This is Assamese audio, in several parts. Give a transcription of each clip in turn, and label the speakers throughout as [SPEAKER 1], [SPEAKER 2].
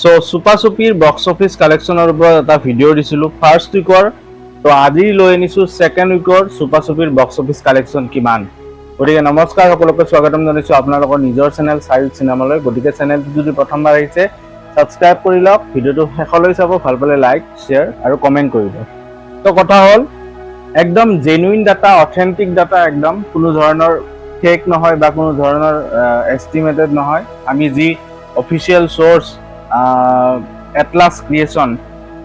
[SPEAKER 1] সো সুপাৰ চুপিৰ বক্স অফিচ কালেকশ্যনৰ ওপৰত এটা ভিডিঅ' দিছিলোঁ ফাৰ্ষ্ট উইকৰ। তো আজি লৈ আনিছোঁ ছেকেণ্ড উইকৰ সুপাৰ চুপিৰ বক্স অফিচ কালেকশ্যন কিমান। গতিকে নমস্কাৰ, সকলোকে স্বাগতম জনাইছোঁ আপোনালোকৰ নিজৰ চেনেল চাইল চিনেমালৈ। গতিকে চেনেলটো যদি প্ৰথমবাৰ আহিছে ছাবস্ক্ৰাইব কৰি লওক, ভিডিঅ'টো শেষলৈ চাব, ভাল পালে লাইক শ্বেয়াৰ আৰু কমেণ্ট কৰিব। তো কথা হ'ল একদম জেনুইন ডাটা, অথেণ্টিক ডাটা, একদম কোনো ধৰণৰ ফেক নহয় বা কোনো ধৰণৰ এষ্টিমেটেড নহয়। আমি যি official source Atlas Creation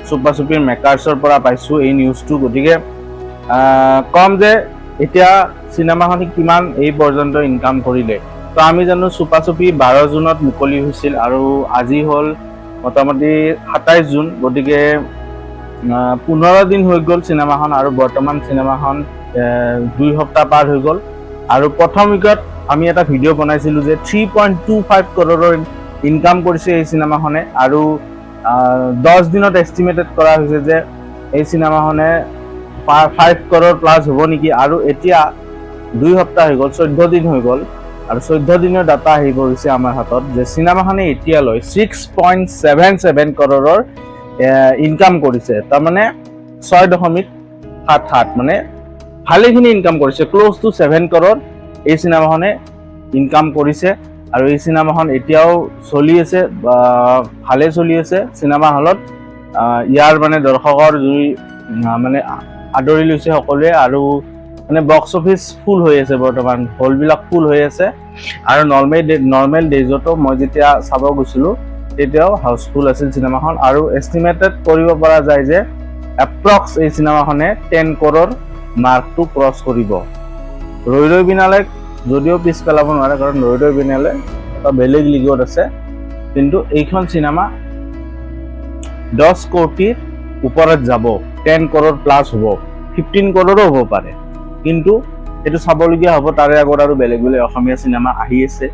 [SPEAKER 1] super চুপিৰ মেকাৰ্ছৰ পৰা পাইছোঁ এই নিউজটো। গতিকে কম যে এতিয়া চিনেমাখনে কিমান এই পৰ্যন্ত ইনকাম কৰিলে। তো আমি জানো চুপা চুপি 12 জুনত মুকলি হৈছিল আৰু আজি হ'ল মোটামুটি 27 জুন। গতিকে 15 দিন হৈ গ'ল চিনেমাখন আৰু বৰ্তমান চিনেমাখন 2 সপ্তাহ পাৰ হৈ গ'ল। আৰু প্ৰথম উইকত আমি এটা ভিডিঅ' বনাইছিলোঁ যে 3.25 কৰোৰৰ ইনকাম কৰিছে এই চিনেমাখনে আৰু 10 দিনত এষ্টিমেটেড কৰা হৈছে যে এই চিনেমাখনে 5 কৰোৰ প্লাছ হ'ব নেকি। আৰু এতিয়া 2 সপ্তাহ হৈ গ'ল, 14 দিন হৈ গ'ল আৰু 14 দিনৰ ডাটা আহি পৰিছে আমাৰ হাতত যে চিনেমাখনে এতিয়ালৈ 6.77 কৰোৰৰ ইনকাম কৰিছে। তাৰমানে 6.77, মানে ভালেখিনি ইনকাম কৰিছে, ক্ল'জ টু 7 কৰোৰ এই চিনেমাখনে ইনকাম কৰিছে। আৰু এই চিনেমাখন এতিয়াও চলি আছে, ভালে চলি আছে চিনেমা হলত। ইয়াৰ মানে দৰ্শকৰ যি মানে আদৰি লৈছে সকলোৱে আৰু মানে বক্স অফিচ ফুল হৈ আছে বৰ্তমান, হলবিলাক ফুল হৈ আছে। আৰু নৰ্মেল ডেজতো মই যেতিয়া চাব গৈছিলোঁ তেতিয়াও হাউচফুল আছিল চিনেমাখন। আৰু এষ্টিমেটেড কৰিব পৰা যায় যে এপ্ৰক্স এই চিনেমাখনে 10 কৰোৰ মাৰ্কটো ক্ৰছ কৰিব। ৰৈ ৰৈ বিনালে যদিও পিছ পেলাব নোৱাৰে, কাৰণ ৰৈ ৰৈ বিনালে এটা বেলেগ লিগত আছে, কিন্তু এইখন চিনেমা 10 কোটিৰ ওপৰত যাব, 10 কৰোৰ প্লাছ হ'ব, 15 কৰোৰো হ'ব পাৰে। কিন্তু এইটো চাবলগীয়া হ'ব, তাৰে আগত আৰু বেলেগ বেলেগ অসমীয়া চিনেমা আহি আছে।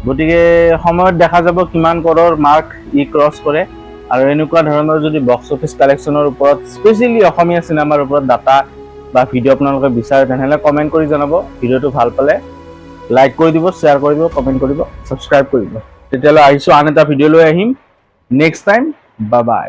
[SPEAKER 1] গতিকে সময়ত দেখা যাব কিমান কৰোৰ মাৰ্ক ই ক্ৰছ কৰে। আৰু এনেকুৱা ধৰণৰ যদি বক্স অফিচ কালেকশ্যনৰ ওপৰত স্পেচিয়েলি অসমীয়া চিনেমাৰ ওপৰত ডাটা বা ভিডিঅ' আপোনালোকে বিচাৰে তেনেহ'লে কমেণ্ট কৰি জনাব। ভিডিঅ'টো ভাল পালে লাইক কৰি দিব, শ্বেয়াৰ কৰিব, কমেণ্ট কৰিব, ছাবস্ক্ৰাইব কৰিব। তেতিয়ালৈ আহিছোঁ আন এটা ভিডিঅ' লৈ আহিম নেক্সট টাইম। Bye bye.